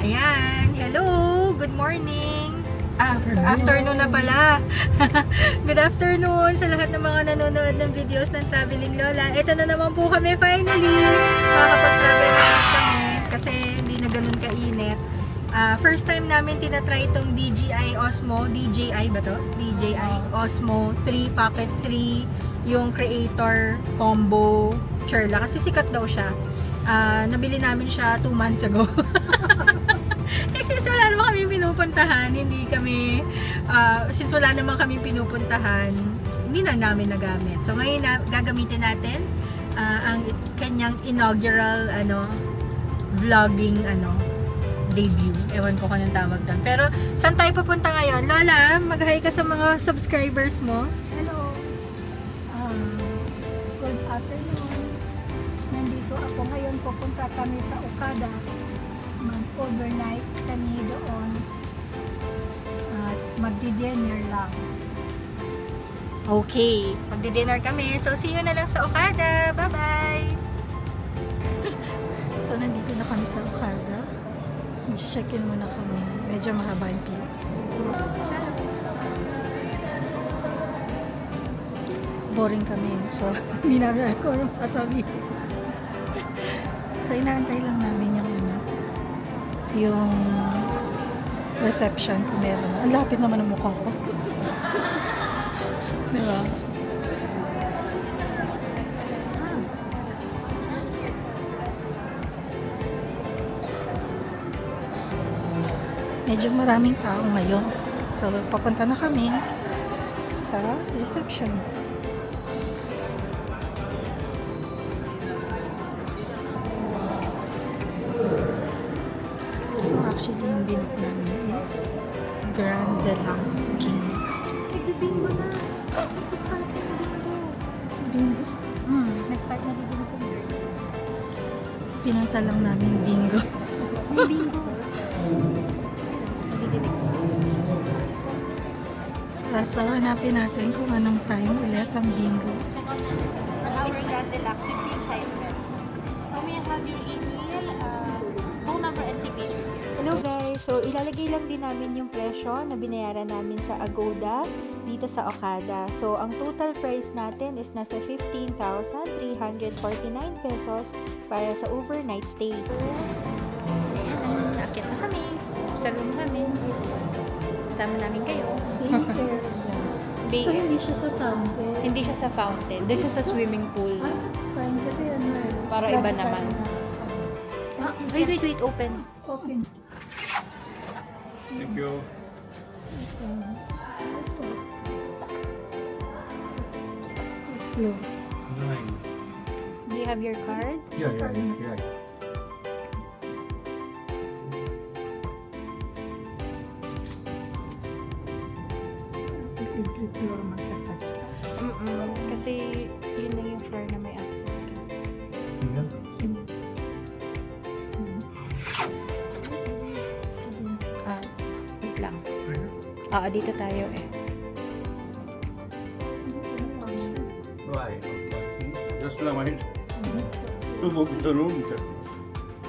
Ayan, hello! Good morning! Afternoon na pala. Good afternoon sa lahat ng mga nanonood ng videos ng Traveling Lola. Ito na naman po kami finally. Makakapag-travel na kami kasi hindi na ganun kainit. First time namin tinatry itong DJI Osmo. DJI ba to? DJI Osmo 3 Pocket 3. Yung creator combo Churla. Kasi sikat daw siya. Nabili namin siya 2 months ago. Since wala naman kami pinupuntahan, since wala naman kami pinupuntahan, hindi na namin nagamit. So ngayon gagamitin natin ang kanyang inaugural vlogging debut. Ewan ko kung anong tawag doon. Pero saan tayo papunta ngayon? Lola, mag-hi ka sa mga subscribers mo. Hello. Good afternoon. Nandito ako ngayon. Pupunta kami sa Okada. Mag-overnight kami doon. At magdi-dinner lang. Okay. Magdi-dinner kami. So see you na lang sa Okada. Bye-bye! So, nandito na kami sa Okada. Check-in muna kami. Medyo mahaba yung pila. Boring kami. So, hindi namin alam kung anong sasabihin. So, inaantay lang namin yung reception kung meron. Ang lapit naman ng mukha ko. Diba? Medyo maraming tao ngayon. So, papunta na kami sa reception. So, actually, yung binog namin is Grand Deluxe King. Nagbibingo na. Nagsa-start na bingo. Bingo? Nag-start na bingo. Pinunta lang namin bingo. May bingo. So, hanapin natin kung anong time ulit ang bingo. Our Grand Deluxe 15 size bed. So may have your email, phone number and signature. Hello guys! So, ilalagay lang din namin yung presyo na binayaran namin sa Agoda dito sa Okada. So, ang total price natin is nasa 15,349 pesos para sa overnight stay. Nakit na kami sa room namin. Kasama namin kayo. So, hindi siya sa fountain. Hindi siya sa fountain. Doon siya sa swimming pool. That's fine kasi Para iba naman. Wait. Open. Open. Thank you. Nine. Do you have your card? Yeah. Kasi yun lang yung floor na may access ka. Wait lang. Dito tayo eh. Right. Just a minute. To move the room.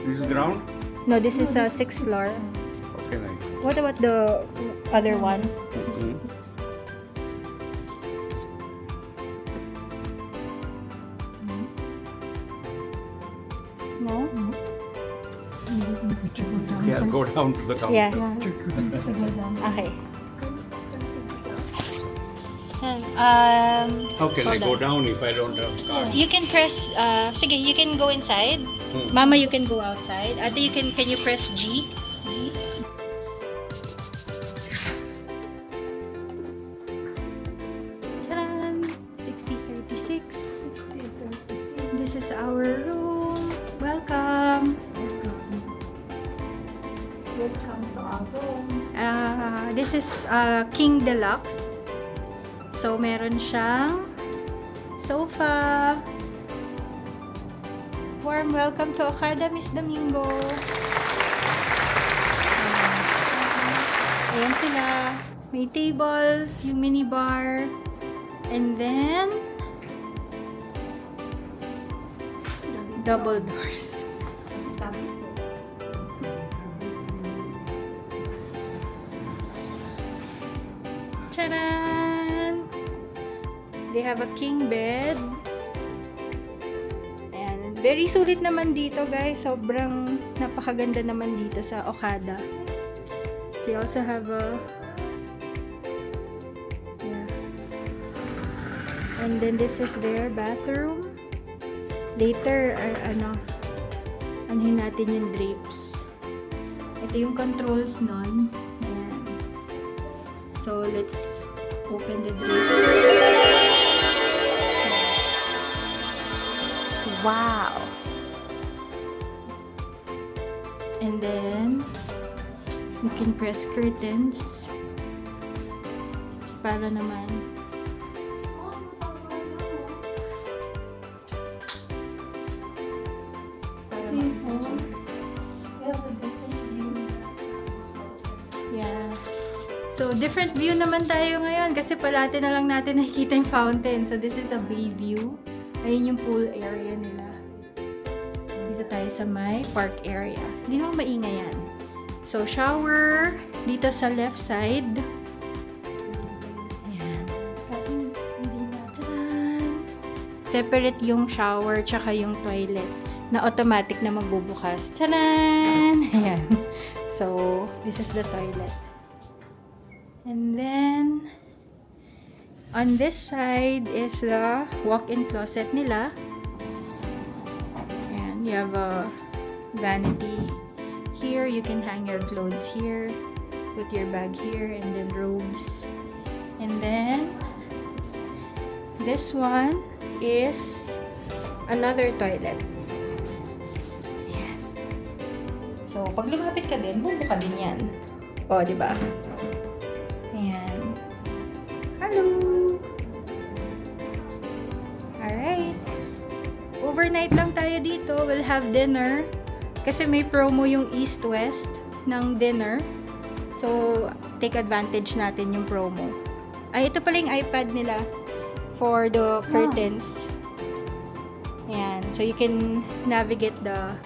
This is ground? No, this is a 6th floor. Okay, nice. What about the other one? No? Yeah, go down to the counter. Yeah. Okay. Okay. How can I Hold go on. down if I don't have card? You can press, sige, you can go inside. Mama, you can go outside. Ate, can you press G? G? Taran! 6036. This is our room. Welcome. Welcome to our home. This is King Deluxe. So, meron siyang sofa. Warm welcome to Okada, Miss Domingo. Ayan sila. May table, yung mini bar. And then, double doors. Charan! They have a king bed. And very sulit naman dito, guys. Sobrang napakaganda naman dito sa Okada. They also have a and then this is their bathroom. Later, anuhin natin yung drapes. Ito yung controls nun. Ayan. So, let's open the drapes. Wow! And then, you can press curtains para naman yeah. So, different view naman tayo ngayon kasi palate na lang natin nakikita yung fountain. So, this is a bay view. Ayun yung pool area nila. Dito tayo sa may park area. Hindi naman maingay yan. So, shower dito sa left side. Ayan. Kasi hindi natin. Separate yung shower tsaka yung toilet na automatic na magbubukas. Taran! Ayan. So, this is the toilet. And then, on this side is the walk-in closet nila. And you have a vanity. Here, you can hang your clothes here. Put your bag here and then robes. And then, this one is another toilet. Ayan. So, pag lumapit ka din, bubuka din yan. O, di ba? Ayan. Hello! Alright. Overnight lang tayo dito. We'll have dinner. Kasi may promo yung East-West ng dinner. So, take advantage natin yung promo. Ay, ito pala yung iPad nila for the curtains. Ayan. So, you can navigate the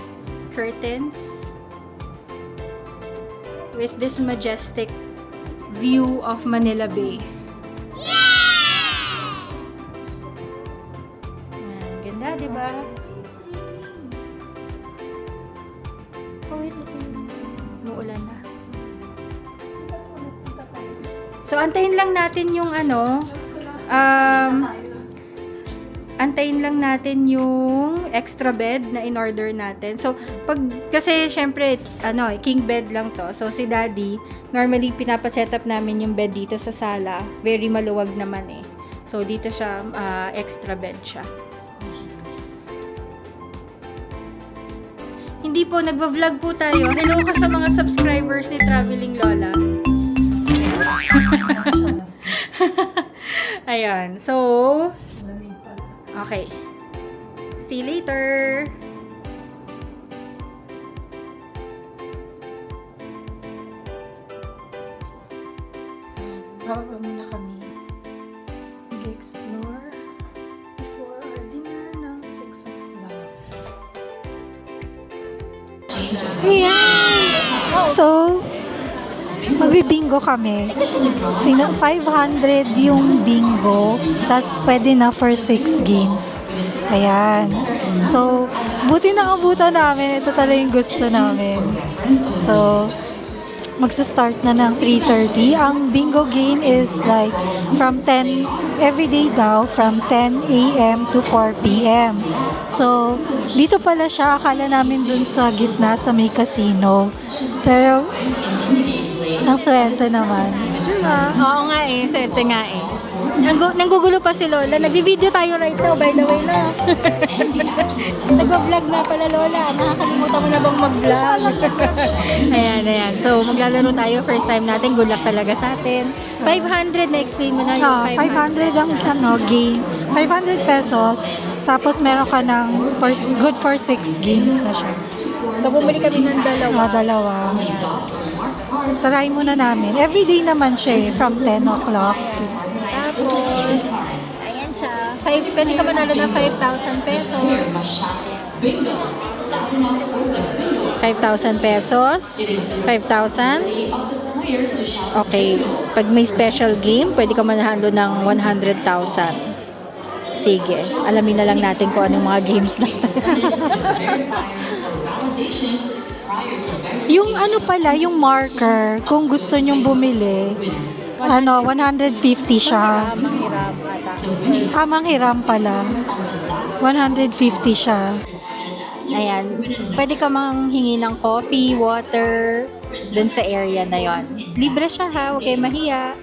curtains with this majestic view of Manila Bay. Ayan. Ganda, diba? Muulan na. So, antayin lang natin yung antayin lang natin yung extra bed na in-order natin. So, kasi syempre, king bed lang to. So, si Daddy, normally pinapaset up namin yung bed dito sa sala. Very maluwag naman eh. So, dito siya, extra bed siya. Hindi po, nagva-vlog po tayo. Hello ka sa mga subscribers ni Traveling Lola. Ayan. So, okay. See you later. Bababa muna kami. Mag-explore before our dinner ng 6 o'clock. So, magbibingo kami. 500 yung bingo, tas pwede na for 6 games. Ayan. So, buti na abutan namin. Ito talaga yung gusto namin. So, magsa-start na ng 3:30. Ang bingo game is like from 10, every day daw, from 10 a.m. to 4 p.m. So, dito pala siya. Akala namin dun sa gitna sa may casino. Pero, ang swerte naman. Diba? Oo nga eh, swerte nga eh. Nanggugulo pa si Lola. Nagbi-video tayo right now, by the way na. Nagpa-vlog na pala, Lola. Nakakalimutan mo na bang mag-vlog? Ayan. So, maglalaro tayo. First time natin. Good luck talaga sa atin. 500 na explain mo na yung 500 ang game. 500 pesos. Tapos meron ka ng good for 6 games na siya. So, bumili kami ng dalawa. Dalawa. Try muna namin. Everyday naman siya eh, from 10 o'clock to... Tapos, ayan siya. Pwede ka manalo ng 5,000 pesos. 5,000 pesos? 5,000? Okay. Pag may special game, pwede ka manahan doon ng 100,000. Sige. Alamin na lang natin kung anong mga games natin. Yung ano pala, yung marker, kung gusto nyong bumili, 150 siya. Manghiram ata. Manghiram pala. 150 siya. Ayan. Pwede ka manghingi ng coffee, water, dun sa area na yon. Libre siya ha, huwag kayo mahiya.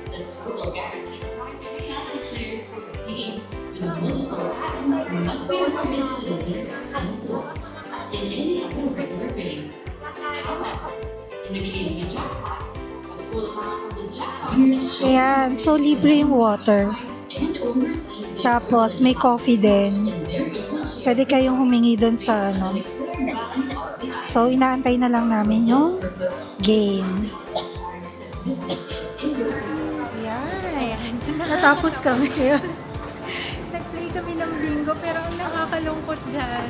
Ayan, so libre yung water. Tapos may coffee din. Pwede kayong humingi doon sa ano. So inaantay na lang namin yung game. Ayan. Natapos kami. Nag-play kami ng bingo pero ang nakakalungkot dyan,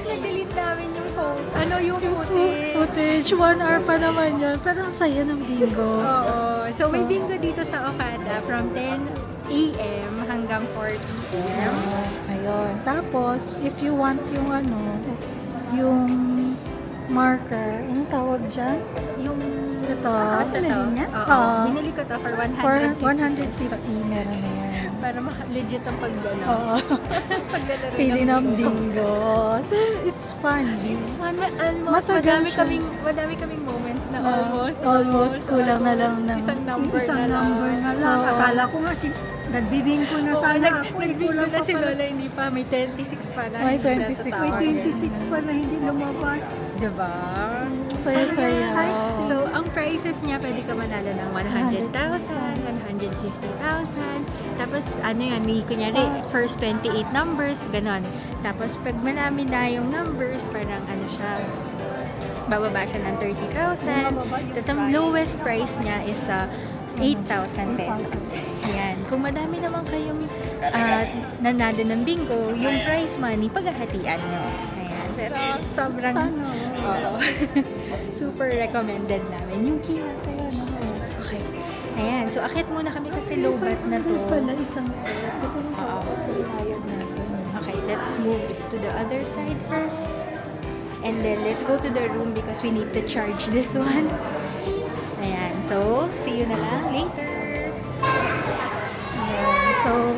na-delete namin yung phone. Yung Footage, 1 hour pa naman yun. Pero ang saya ng bingo. Oo. So may bingo dito sa Okada from 10 a.m. hanggang 4 p.m. Ayun. Tapos, if you want yung yung marker, anong tawag dyan? Yung Ito. basta to. Oo. Oo. Binili ko to for For 150. 150, meron na yan. Para legit ang paglaro. Oo. Paglalaro Pili ng bingo. So, it's fun. It's fun. Almost, Matagal madami kaming moments na almost kulang na lang ng isang number na lang. Oo. Akala ko nga nagbibingko na sana ako. Nagbigyo na si Lola, hindi pa. May 26 pa na. May hindi 26. May natatawag. 26 pa na hindi lumabas. Diba? Saya-saya. So, ang prices niya, pwede ka manalo ng 100,000, 150,000. Tapos, may kunyari, first 28 numbers, ganon. Tapos, pag marami na yung numbers, parang siya, bababa siya ng 30,000. Tapos, ang lowest price niya is 8,000 pesos. Ayan. Kung madami naman kayong nanalo ng bingo, yung prize money, paghahatian nyo. Ayan. Pero sobrang oo. Super recommended namin. Yung kina sa'yo, no? Okay. Ayan. So, akit muna kami kasi low bat na to. Pala isang set. Kasi Oo. bayad natin. Okay, let's move to the other side first. And then, let's go to the room because we need to charge this one. Ayan. So, see you na lang later. Ayan. So,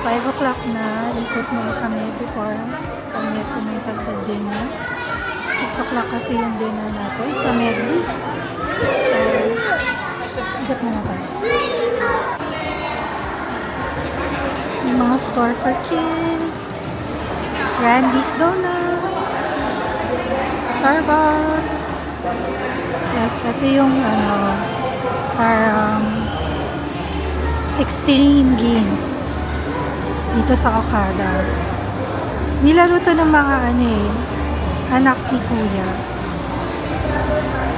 5 o'clock na. Ikot muna kami before kami pumunta sa dinner. 6 o'clock kasi yung dinner natin sa Medley. So, ikot muna tayo. May mga store for kids. Randy's Donuts. Starbucks. Yes, ito yung parang extreme games dito sa Okada. Nilaro to ng mga anak ni Kuya.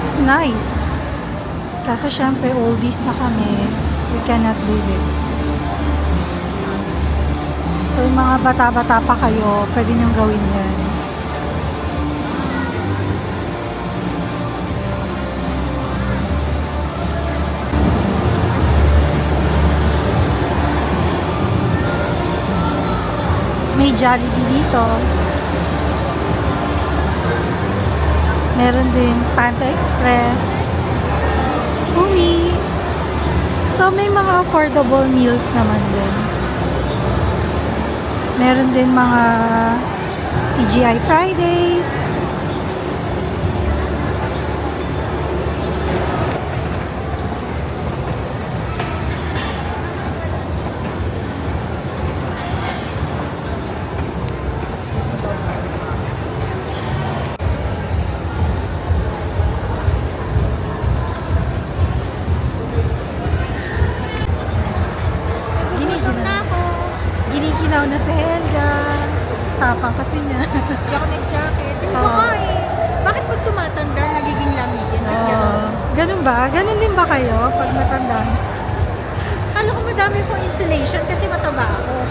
It's nice. Kaso syempre oldies na kami. We cannot do this. So yung mga bata-bata pa kayo, pwede niyong gawin yan. May Jollibee dito. Meron din Panda Express. Umi. So, may mga affordable meals naman din. Meron din mga TGI Fridays. Ginikinaw na si Helga. Tapang kasi niya. Hindi ako nag-jacket. Hindi ko bakit pag tumatanda, nagiging lamigin? Ganun ba? Ganun din ba kayo pag matanda? Alam ko madami pong insulation kasi mataba ako.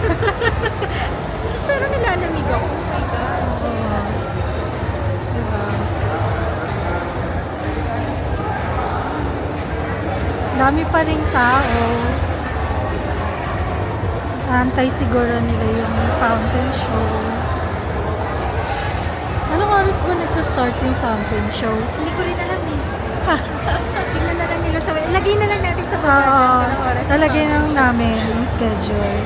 Pero nilalamig ako. Oh my God. Diba? Dami pa rin tao. Antay siguro nila yung fountain show. Anong oras ba nagsa-start yung fountain show? Hindi ko rin alam eh. Tingnan na lang nila sa... Lagay na lang natin sa baba. Oo, Anong oras talagay pa. lang namin yung schedule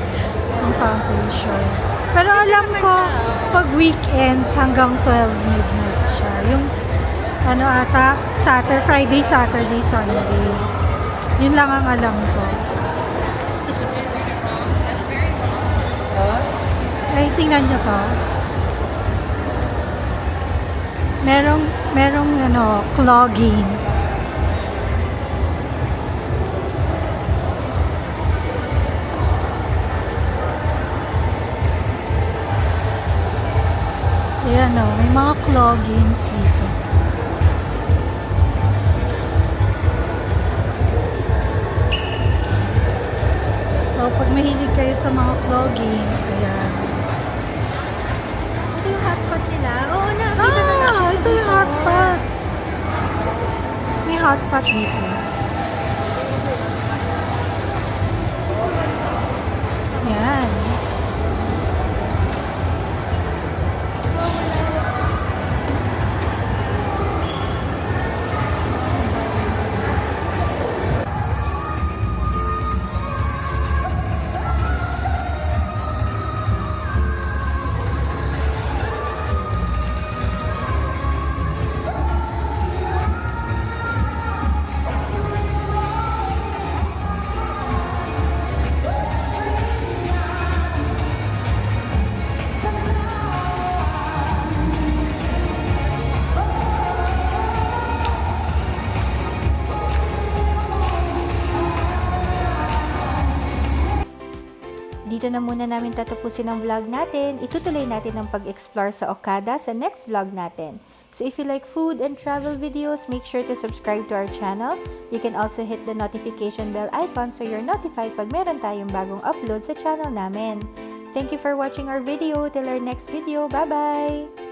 ng fountain show. Pero alam ko, pag weekends hanggang 12 midnight siya. Yung ano ata, Friday, Saturday, Sunday. Yun lang ang alam ko. Ay, tingnan nyo to. Merong claw games. Ayan o, may mga claw games dito. So, pag mahilig kayo sa mga claw games, ayan. Ito yung hotpot nila. Oo na. Ito yung hot pot. May hot pot dito. Yan. Dito na muna namin tatapusin ang vlog natin. Itutuloy natin ang pag-explore sa Okada sa next vlog natin. So if you like food and travel videos, make sure to subscribe to our channel. You can also hit the notification bell icon so you're notified pag meron tayong bagong upload sa channel namin. Thank you for watching our video. Till our next video. Bye-bye!